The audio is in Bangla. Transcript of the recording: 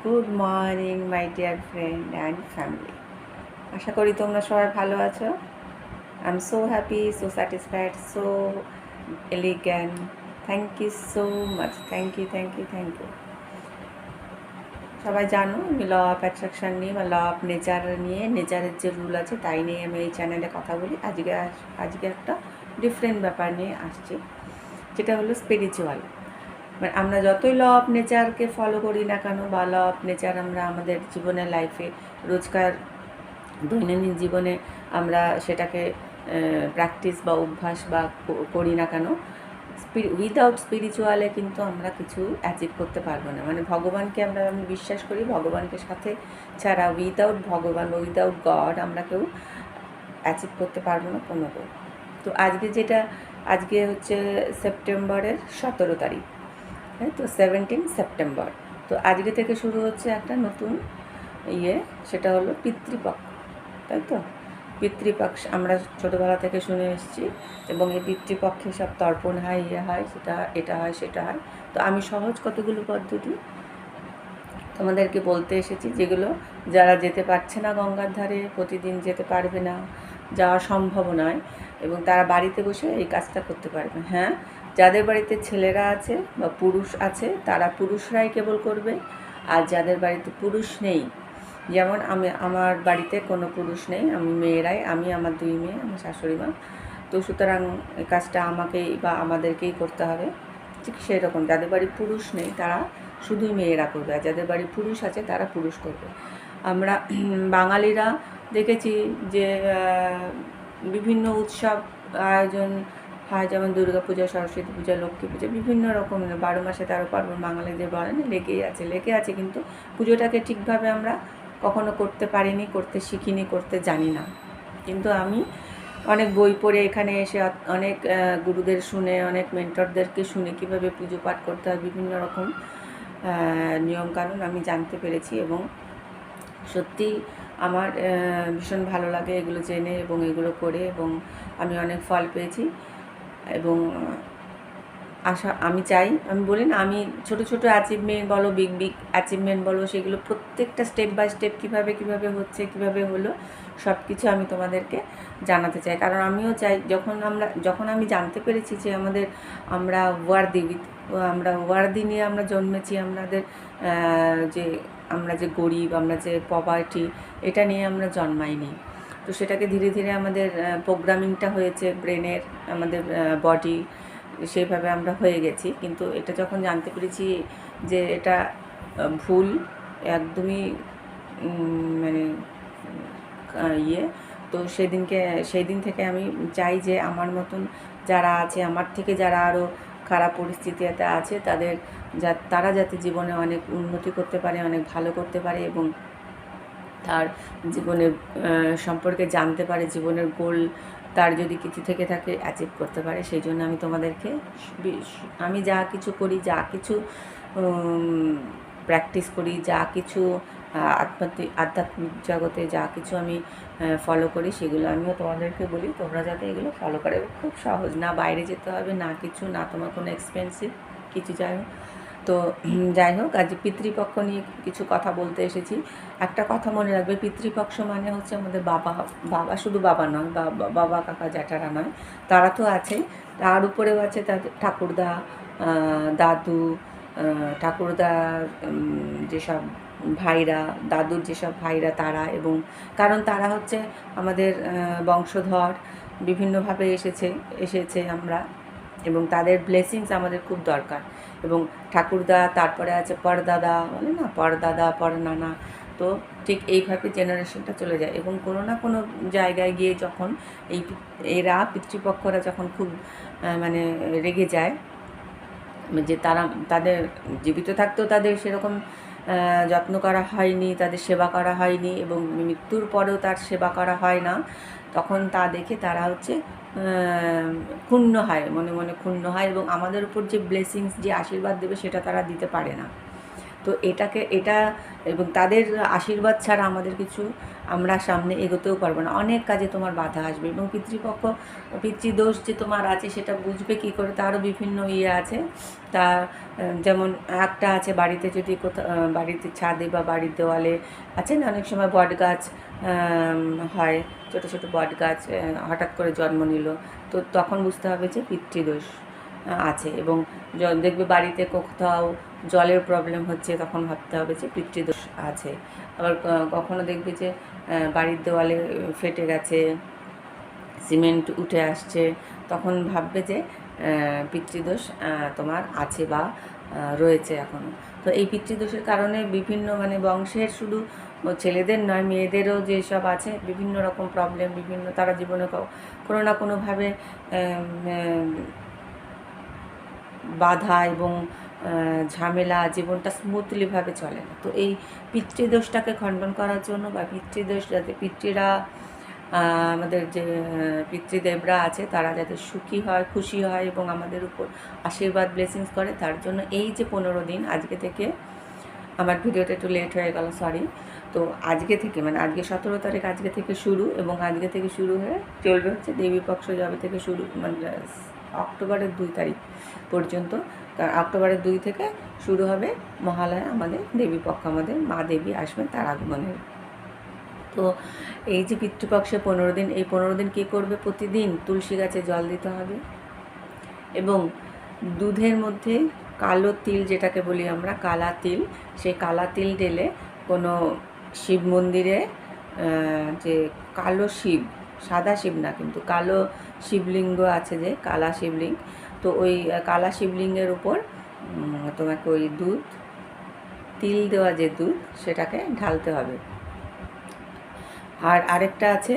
Good morning my dear friend and family. আশা করি তোমরা সবাই ভালো আছো। I am so happy, so satisfied, so elegant. Thank you so much. Thank you. সবাই জানো আমি ল অফ অ্যাট্রাকশান নিয়ে বা ল অফ নেচার নিয়ে, নেচারের যে রুল আছে তাই নিয়ে আমি এই চ্যানেলে কথা বলি। আজকে একটা ডিফারেন্ট ব্যাপার নিয়ে আসছি, যেটা হলো স্পিরিচুয়াল। মানে আমরা যতই ল অফ নেচারকে ফলো করি না কেন, বা ল অফ নেচার আমরা আমাদের জীবনের লাইফে রোজকার দৈনন্দিন জীবনে আমরা সেটাকে প্র্যাকটিস বা অভ্যাস বা করি না কেন, উইদাউট স্পিরিচুয়ালে কিন্তু আমরা কিছু অ্যাচিভ করতে পারবো না। মানে ভগবানকে আমি বিশ্বাস করি, ভগবানকে সাথে ছাড়া উইদাউট ভগবান বা উইদাউট গড আমরা কেউ অ্যাচিভ করতে পারবো না কোনোদিন। তো আজকে হচ্ছে সেপ্টেম্বরের 17 তারিখ, তাই তো 17 সেপ্টেম্বর। তো আজকে থেকে শুরু হচ্ছে একটা নতুন সেটা হলো পিতৃপক্ষ, তাই তো। পিতৃপক্ষ আমরা ছোটোবেলা থেকে শুনে এসেছি, এবং এই পিতৃপক্ষে সব তর্পণ হয়, হয়, এটা হয় সেটা হয়। তো আমি সহজ কতগুলো পদ্ধতি তোমাদেরকে বলতে এসেছি, যেগুলো যারা যেতে পারছে না গঙ্গার ধারে, প্রতিদিন যেতে পারবে না, যাওয়া সম্ভব নয়, এবং তারা বাড়িতে বসে এই কাজটা করতে পারবে। হ্যাঁ, যাদের বাড়িতে ছেলেরা আছে বা পুরুষ আছে তারা পুরুষরাই কেবল করবে, আর যাদের বাড়িতে পুরুষ নেই, যেমন আমার বাড়িতে কোনো পুরুষ নেই, আমি আমার 2 মেয়ে, আমার শাশুড়ি মা, তো সুতরাং এই কাজটা আমাকেই বা আমাদেরকেই করতে হবে। ঠিক সেই রকম যাদের বাড়ি পুরুষ নেই তারা শুধুই মেয়েরা করবে, আর যাদের বাড়ি পুরুষ আছে তারা পুরুষ করবে। আমরা বাঙালিরা দেখেছি যে বিভিন্ন উৎসব আয়োজন হয়, যেমন দুর্গা পূজা, সরস্বতী পূজা, লক্ষ্মী পূজা, বিভিন্ন রকম 12 মাসে 13 পার্বণ বাঙালিদের বলেন লেগে আছে, কিন্তু পুজোটাকে ঠিকভাবে আমরা কখনো করতে পারিনি, করতে শিখিনি, করতে জানি না। কিন্তু আমি অনেক বই পড়ে এখানে এসে অনেক গুরুদের শুনে, অনেক মেন্টরদেরকে শুনে কীভাবে পুজো পাঠ করতে হয়, বিভিন্ন রকম নিয়মকানুন আমি জানতে পেরেছি, এবং সত্যি আমার ভীষণ ভালো লাগে এগুলো জেনে এবং এগুলো করে, এবং আমি অনেক ফল পেয়েছি। এবং আমি বলি না, আমি ছোটো অ্যাচিভমেন্ট বলো, বিগ অ্যাচিভমেন্ট বলো, সেগুলো প্রত্যেকটা স্টেপ বাই স্টেপ কীভাবে হচ্ছে, কীভাবে হলো, সব কিছু আমি তোমাদেরকে জানাতে চাই। কারণ আমিও চাই, যখন আমি জানতে পেরেছি যে আমরা ওয়ার্দি নিয়ে আমরা জন্মেছি, আমরা যে গরিব, আমরা যে পভার্টি, এটা নিয়ে আমরা জন্মাইনি। তো সেটাকে ধীরে ধীরে আমাদের প্রোগ্রামিংটা হয়েছে ব্রেনের, আমাদের বডি, সেইভাবে আমরা হয়ে গেছি। কিন্তু এটা যখন জানতে পেরেছি যে এটা ভুল, একদমই মানে তো সেই দিন থেকে আমি চাই যে আমার মতন যারা আছে, আমার থেকে যারা আরও খারাপ পরিস্থিতিতে আছে, তারা যাতে জীবনে অনেক উন্নতি করতে পারে, অনেক ভালো করতে পারে, এবং তার জীবনের সম্পর্কে জানতে পারে, জীবনের গোল তার যদি কিছু থেকে থাকে অ্যাচিভ করতে পারে। সেই জন্য আমি তোমাদেরকে আমি যা কিছু করি, যা কিছু প্র্যাকটিস করি, যা কিছু আধ্যাত্মিক জগতে যা কিছু আমি ফলো করি, সেগুলো আমিও তোমাদেরকে বলি, তোমরা যাতে এগুলো ফলো করে। খুব সহজ, না বাইরে যেতে হবে, না কিছু, না তোমার কোনো এক্সপেন্সিভ কিছু। যাই হোক আজ পিতৃপক্ষ নিয়ে কিছু কথা বলতে এসেছি। একটা কথা মনে রাখবে, পিতৃপক্ষ মানে হচ্ছে আমাদের বাবা শুধু বাবা নয়, বাবা কাকা জ্যাঠারা নয়, তারা তো আছেই, তার উপরেও আছে তাদের ঠাকুরদা, দাদু, ঠাকুরদার যেসব ভাইরা, দাদুর যেসব ভাইরা, তারা, এবং কারণ তারা হচ্ছে আমাদের বংশধর, বিভিন্নভাবে এসেছে আমরা, এবং তাদের ব্লেসিংস আমাদের খুব দরকার। এবং ঠাকুরদা, তারপরে আছে পরদাদা, বলে না, পরদাদা, পরনানা, তো ঠিক এইভাবে জেনারেশনটা চলে যায়। এবং কোনো না কোনো জায়গায় গিয়ে যখন পিতৃপক্ষরা যখন খুব মানে রেগে যায়, যে তাদের জীবিত থাকতেও তাদের সেরকম যত্ন করা হয়নি, তাদের সেবা করা হয়নি, এবং মৃত্যুর পরেও তার সেবা করা হয় না, তখন তা দেখে তারা হচ্ছে ক্ষুণ্ণ হয়, মনে মনে ক্ষুণ্ণ হয়, এবং আমাদের উপর যে ব্লেসিংস, যে আশীর্বাদ দেবে, সেটা তারা দিতে পারে না। তো এটা এবং তাদের আশীর্বাদ ছাড়া আমাদের কিছু আমরা সামনে এগোতেও পারবো না। অনেক কাজে তোমার বাধা আসবে এবং পিতৃদোষ যে তোমার আছে সেটা বুঝবে কী করে, তারও বিভিন্ন আছে। তা যেমন একটা আছে বাড়িতে যদি কোথাও বাড়িতে ছাদে বা বাড়ির দেওয়ালে আছে না, অনেক সময় বট গাছ হয়, ছোটো ছোটো বট গাছ হঠাৎ করে জন্ম নিল, তো তখন বুঝতে হবে যে পিতৃদোষ আছে। এবং দেখবে বাড়িতে কোথাও জলের প্রবলেম হচ্ছে, তখন ভাবতে হবে যে পিতৃদোষ আছে। আবার কখনো দেখবে যে বাড়ির দেওয়ালে ফেটে গেছে, সিমেন্ট উঠে আসছে, তখন ভাববে যে পিতৃদোষ তোমার আছে বা রয়েছে এখনও। তো এই পিতৃদোষের কারণে বিভিন্ন মানে বংশের শুধু ছেলেদের নয়, মেয়েদেরও যেসব আছে বিভিন্ন রকম প্রবলেম, বিভিন্ন তারা জীবনে কোনো না কোনোভাবে বাধা এবং ঝামেলা, জীবনটা স্মুথলিভাবে চলে না। তো এই পিতৃদোষটাকে খণ্ডন করার জন্য বা পিতৃদোষ যাতে পিতৃরা আমাদের যে পিতৃদেবরা আছে তারা যাতে সুখী হয়, খুশি হয় এবং আমাদের উপর আশীর্বাদ ব্লেসিংস করে, তার জন্য এই যে 15 দিন, আজকে থেকে আমার ভিডিওটা একটু লেট হয়ে গেল, সরি। তো আজকে থেকে মানে আজকে 17 তারিখ, আজকে থেকে শুরু, এবং আজকে থেকে শুরু হয়ে চলবে হচ্ছে দেবীপক্ষ যবে থেকে শুরু, মানে অক্টোবরের 2 তারিখ পর্যন্ত। অক্টোবরের 2 থেকে শুরু হবে মহালয়া, আমাদের দেবীপক্ষ, আমাদের মা দেবী আসবেন তার আগমনের। তো এই যে পিতৃপক্ষে 15 দিন, এই 15 দিন কী করবে, প্রতিদিন তুলসী গাছে জল দিতে হবে এবং দুধের মধ্যে কালো তিল, যেটাকে বলি আমরা কালা তিল, সেই কালা তিল ঢেলে কোনো শিব মন্দিরে, যে কালো শিব, সাদা শিব না কিন্তু কালো শিবলিঙ্গ আছে, যে কালা শিবলিঙ্গ, তো ওই কালা শিবলিঙ্গের উপর তোমাকে ওই দুধ, তিল দেওয়া যে দুধ, সেটাকে ঢালতে হবে। আর আরেকটা আছে